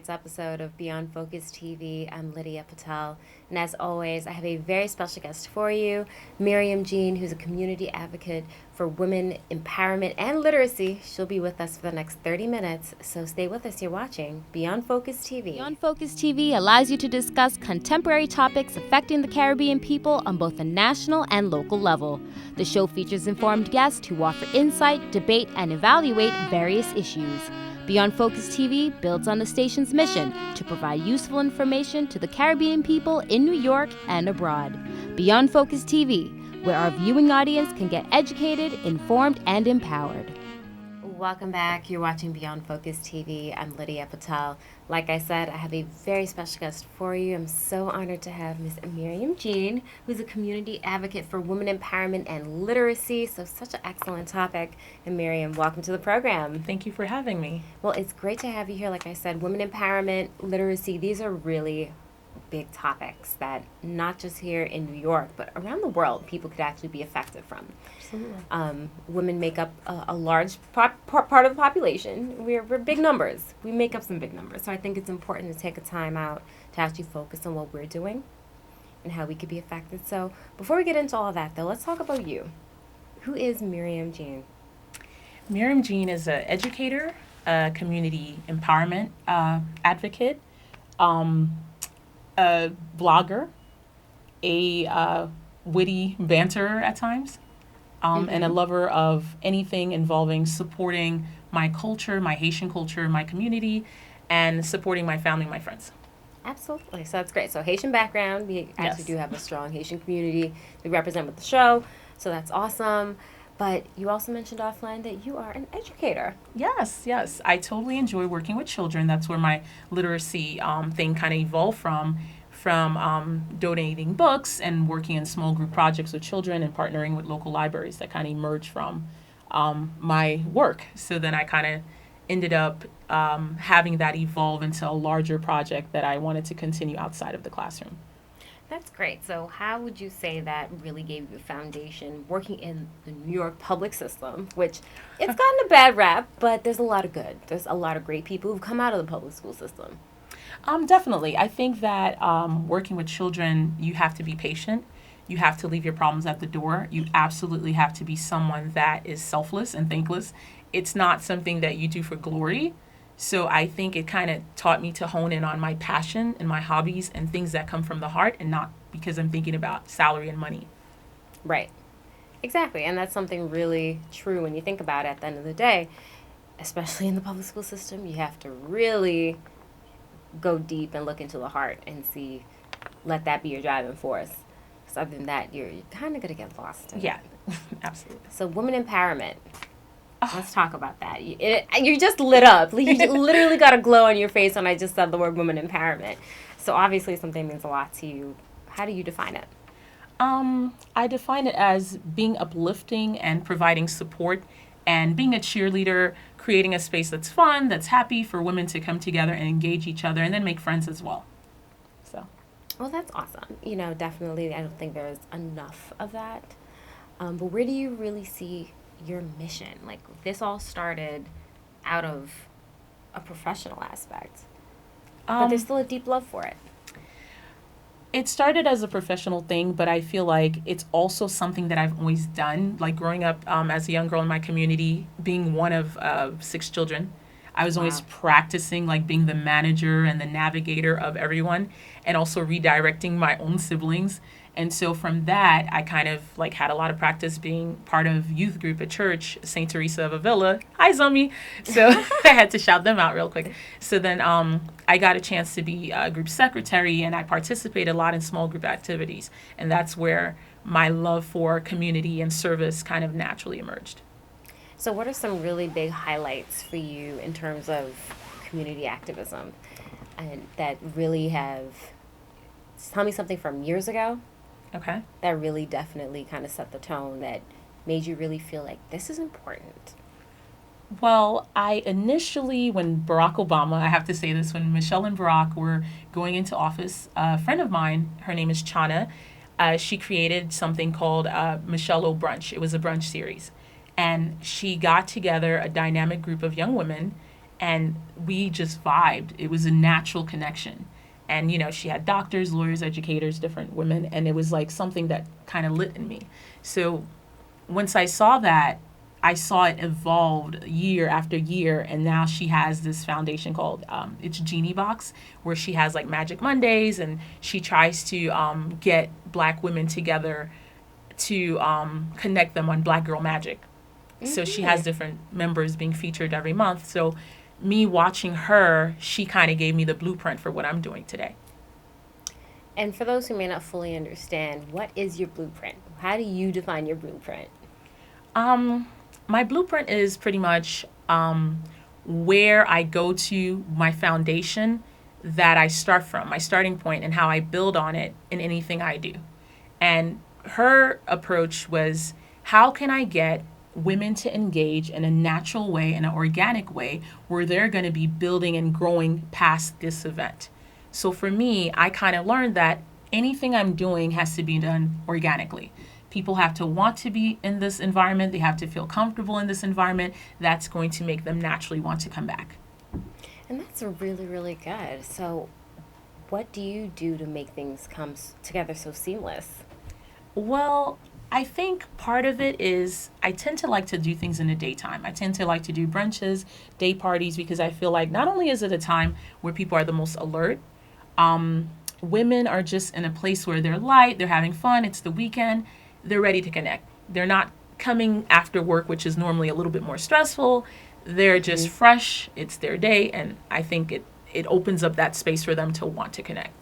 tonight's episode of Beyond Focus TV. I'm Lydia Patel, and as always, I have a very special guest for you, Miriam Jean, who's a community advocate for women empowerment and literacy. She'll be with us for the next 30 minutes, so stay with us. You're watching Beyond Focus TV. Beyond Focus TV allows you to discuss contemporary topics affecting the Caribbean people on both a national and local level. The show features informed guests who offer insight, debate, and evaluate various issues. Beyond Focus TV builds on the station's mission to provide useful information to the Caribbean people in New York and abroad. Beyond Focus TV, where our viewing audience can get educated, informed, and empowered. Welcome back. You're watching Beyond Focus TV. I'm Lydia Patel. Like I said, I have a very special guest for you. I'm so honored to have Miss Miriam Jean, who's a community advocate for women empowerment and literacy. So such an excellent topic. And Myriam, welcome to the program. Thank you for having me. Well, it's great to have you here. Like I said, women empowerment, literacy, these are really big topics that not just here in New York, but around the world, people could actually be affected from. Absolutely. Women make up a large part of the population. We're big numbers. We make up some big numbers. So I think it's important to take a time out to actually focus on what we're doing and how we could be affected. So before we get into all of that, though, let's talk about you. Who is Miriam Jean? Miriam Jean is an educator, a community empowerment advocate, a blogger, a witty banter at times, and a lover of anything involving supporting my culture, my Haitian culture, my community, and supporting my family and my friends. Absolutely. So that's great. So Haitian background, we actually Yes. do have a strong Haitian community we represent with the show. So that's awesome. But you also mentioned offline that you are an educator. Yes. I totally enjoy working with children. That's where my literacy thing kind of evolved from donating books and working in small group projects with children and partnering with local libraries that kind of emerged from my work. So then I kind of ended up having that evolve into a larger project that I wanted to continue outside of the classroom. That's great. So how would you say that really gave you a foundation working in the New York public system, which it's gotten a bad rap, but there's a lot of good. There's a lot of great people who've come out of the public school system. Definitely. I think that working with children, you have to be patient. You have to leave your problems at the door. You absolutely have to be someone that is selfless and thankless. It's not something that you do for glory. So I think it kind of taught me to hone in on my passion and my hobbies and things that come from the heart and not because I'm thinking about salary and money. Right. Exactly. And that's something really true when you think about it at the end of the day, especially in the public school system. You have to really go deep and look into the heart and let that be your driving force. Because other than that, you're kind of going to get lost in Yeah, it. absolutely. So women empowerment. Let's talk about that. You just lit up. You literally got a glow on your face when I just said the word women empowerment. So obviously something means a lot to you. How do you define it? I define it as being uplifting and providing support and being a cheerleader, creating a space that's fun, that's happy for women to come together and engage each other and then make friends as well. So. Well, that's awesome. Definitely I don't think there's enough of that. But where do you really see your mission? Like, this all started out of a professional aspect, but there's still a deep love for it. It started as a professional thing, but I feel like it's also something that I've always done. Like growing up as a young girl in my community, being one of 6 children, I was always practicing like being the manager and the navigator of everyone and also redirecting my own siblings. And so from that, I kind of like had a lot of practice being part of youth group at church, St. Teresa of Avila. Hi, Zomi. So I had to shout them out real quick. So then I got a chance to be a group secretary, and I participated a lot in small group activities. And that's where my love for community and service kind of naturally emerged. So what are some really big highlights for you in terms of community activism and that really tell me something from years ago? Okay. That really definitely kind of set the tone, that made you really feel like this is important? Well, I initially, when Barack Obama, I have to say this, when Michelle and Barack were going into office, a friend of mine, her name is Chana, she created something called Michelle O Brunch. It was a brunch series. And she got together a dynamic group of young women and we just vibed. It was a natural connection. And, she had doctors, lawyers, educators, different women, and it was like something that kind of lit in me. So once I saw that, I saw it evolved year after year, and now she has this foundation called it's Genie Box, where she has like Magic Mondays, and she tries to get Black women together to connect them on Black Girl Magic. So she has different members being featured every month. So me watching her, she kind of gave me the blueprint for what I'm doing today. And for those who may not fully understand, what is your blueprint? How do you define your blueprint? My blueprint is pretty much where I go to, my foundation that I start from, my starting point, and how I build on it in anything I do. And her approach was, how can I get women to engage in a natural way, in an organic way, where they're going to be building and growing past this event? So for me, I kind of learned that anything I'm doing has to be done organically. People have to want to be in this environment. They have to feel comfortable in this environment. That's going to make them naturally want to come back. And that's really, really good. So what do you do to make things come together so seamless? Well, I think part of it is I tend to like to do things in the daytime. I tend to like to do brunches, day parties, because I feel like not only is it a time where people are the most alert, women are just in a place where they're light, they're having fun, it's the weekend, they're ready to connect. They're not coming after work, which is normally a little bit more stressful. They're just fresh, it's their day, and I think it opens up that space for them to want to connect.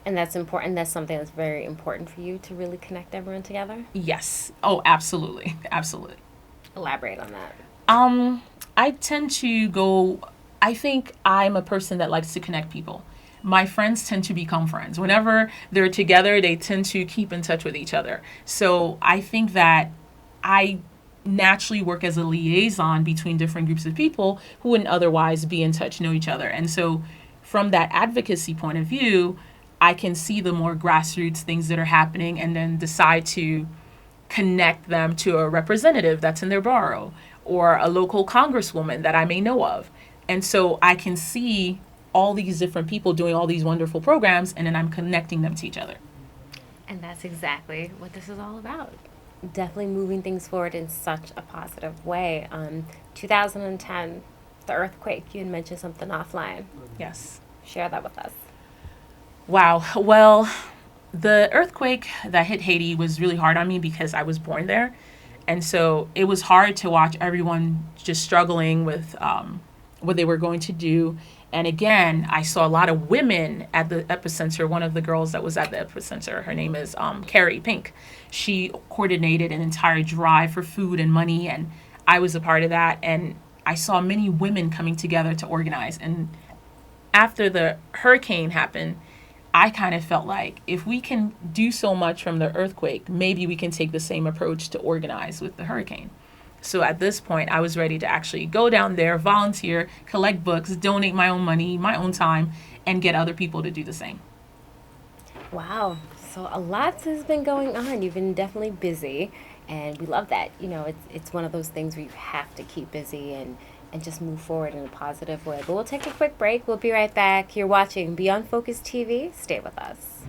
And that's important. That's something that's very important for you to really connect everyone together? Yes. Oh, absolutely. Absolutely. Elaborate on that. I tend to go, I think I'm a person that likes to connect people. My friends tend to become friends. Whenever they're together, they tend to keep in touch with each other. So I think that I naturally work as a liaison between different groups of people who wouldn't otherwise be in touch, know each other. And so from that advocacy point of view, I can see the more grassroots things that are happening and then decide to connect them to a representative that's in their borough or a local congresswoman that I may know of. And so I can see all these different people doing all these wonderful programs, and then I'm connecting them to each other. And that's exactly what this is all about. Definitely moving things forward in such a positive way. 2010, the earthquake, you had mentioned something offline. Yes. Share that with us. Wow. Well, the earthquake that hit Haiti was really hard on me because I was born there. And so it was hard to watch everyone just struggling with what they were going to do. And again, I saw a lot of women at the epicenter. One of the girls that was at the epicenter, her name is Carrie Pink. She coordinated an entire drive for food and money, and I was a part of that. And I saw many women coming together to organize. And after the hurricane happened, I kind of felt like if we can do so much from the earthquake, maybe we can take the same approach to organize with the hurricane. So at this point, I was ready to actually go down there, volunteer, collect books, donate my own money, my own time, and get other people to do the same. Wow. So a lot has been going on. You've been definitely busy, and we love that. It's one of those things where you have to keep busy and just move forward in a positive way. But we'll take a quick break. We'll be right back. You're watching Beyond Focus TV. Stay with us.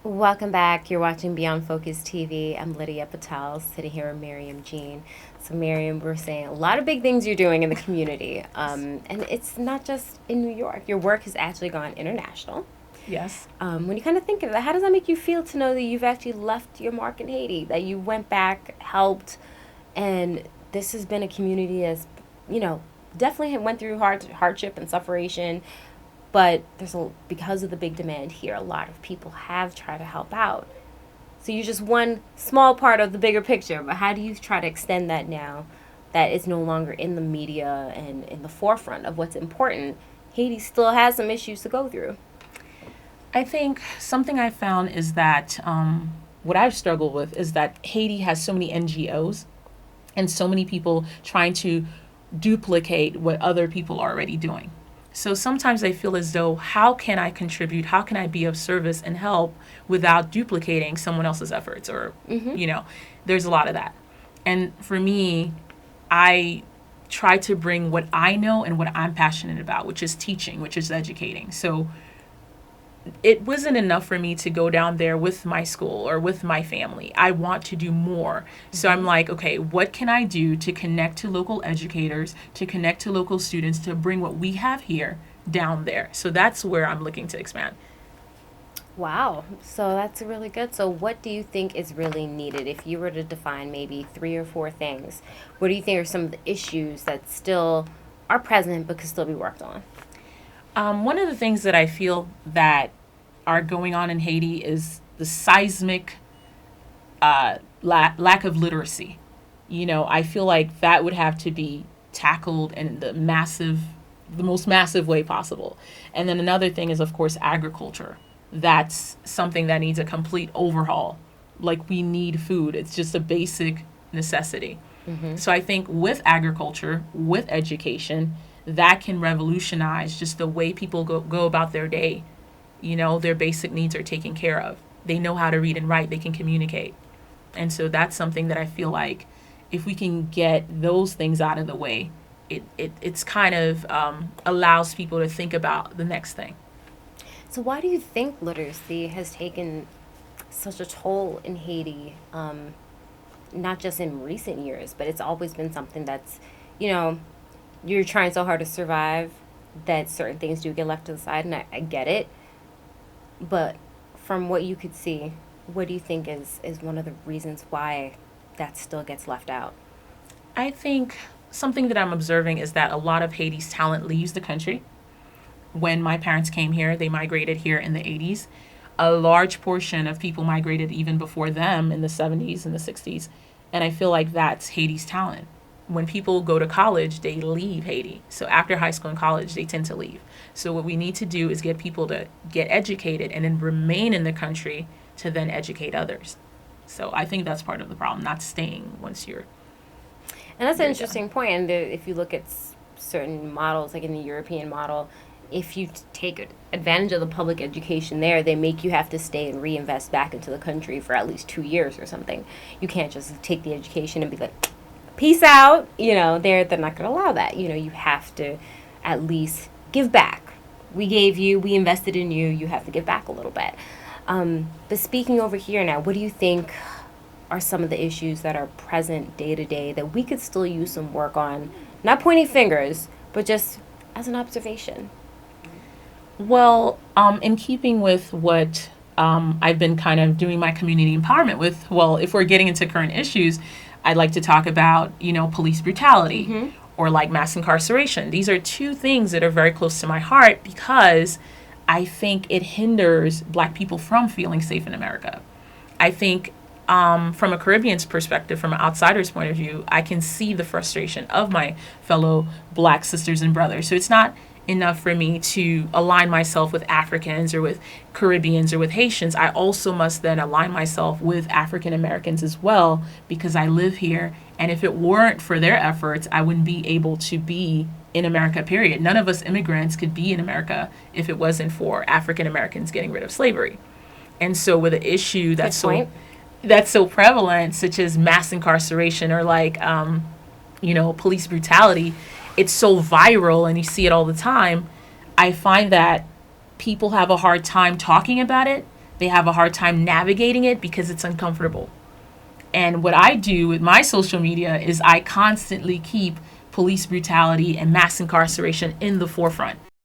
Welcome back. You're watching Beyond Focus TV. I'm Lydia Patel, sitting here with Myriam Jean. So, Myriam, we're saying a lot of big things you're doing in the community. And it's not just in New York. Your work has actually gone international. Yes. When you kind of think of that, how does that make you feel to know that you've actually left your mark in Haiti, that you went back, helped, and this has been a community that's, definitely went through hardship and suffering, But because of the big demand here, a lot of people have tried to help out. So you're just one small part of the bigger picture. But how do you try to extend that now that it's no longer in the media and in the forefront of what's important? Haiti still has some issues to go through. I think something I found is that what I've struggled with is that Haiti has so many NGOs and so many people trying to duplicate what other people are already doing. So sometimes I feel as though, how can I contribute? How can I be of service and help without duplicating someone else's efforts? Or, there's a lot of that. And for me, I try to bring what I know and what I'm passionate about, which is teaching, which is educating. So it wasn't enough for me to go down there with my school or with my family. I want to do more. So I'm like, okay, what can I do to connect to local educators, to connect to local students, to bring what we have here down there? So that's where I'm looking to expand. Wow. So that's really good. So what do you think is really needed? If you were to define maybe 3 or 4 things, what do you think are some of the issues that still are present but could still be worked on? One of the things that I feel that are going on in Haiti is the seismic lack of literacy. I feel like that would have to be tackled in the most massive way possible. And then another thing is, of course, agriculture. That's something that needs a complete overhaul. Like, we need food. It's just a basic necessity. So I think with agriculture, with education, that can revolutionize just the way people go about their day. Their basic needs are taken care of. They know how to read and write. They can communicate. And so that's something that I feel like if we can get those things out of the way, it's kind of allows people to think about the next thing. So why do you think literacy has taken such a toll in Haiti, not just in recent years, but it's always been something that's, you're trying so hard to survive that certain things do get left to the side, and I get it. But from what you could see, what do you think is one of the reasons why that still gets left out? I think something that I'm observing is that a lot of Haiti's talent leaves the country. When my parents came here, they migrated here in the 80s. A large portion of people migrated even before them in the 70s and the 60s. And I feel like that's Haiti's talent. When people go to college, they leave Haiti. So after high school and college, they tend to leave. So what we need to do is get people to get educated and then remain in the country to then educate others. So I think that's part of the problem, not staying once you're. And that's an interesting point. And if you look at certain models, like in the European model, if you take advantage of the public education there, they make you have to stay and reinvest back into the country for at least 2 years or something. You can't just take the education and be like, peace out. They're not going to allow that. You have to at least give back. We gave you, we invested in you, you have to give back a little bit. But speaking over here now, what do you think are some of the issues that are present day to day that we could still use some work on? Not pointing fingers, but just as an observation. Well, in keeping with what I've been kind of doing my community empowerment with, well, if we're getting into current issues, I'd like to talk about, police brutality or like mass incarceration. These are 2 things that are very close to my heart because I think it hinders Black people from feeling safe in America. I think from a Caribbean's perspective, from an outsider's point of view, I can see the frustration of my fellow Black sisters and brothers. So it's not enough for me to align myself with Africans or with Caribbeans or with Haitians. I also must then align myself with African Americans as well because I live here. And if it weren't for their efforts, I wouldn't be able to be in America, period. None of us immigrants could be in America if it wasn't for African Americans getting rid of slavery. And so with an issue that's so prevalent, such as mass incarceration or like, police brutality, it's so viral and you see it all the time. I find that people have a hard time talking about it. They have a hard time navigating it because it's uncomfortable. And what I do with my social media is I constantly keep police brutality and mass incarceration in the forefront.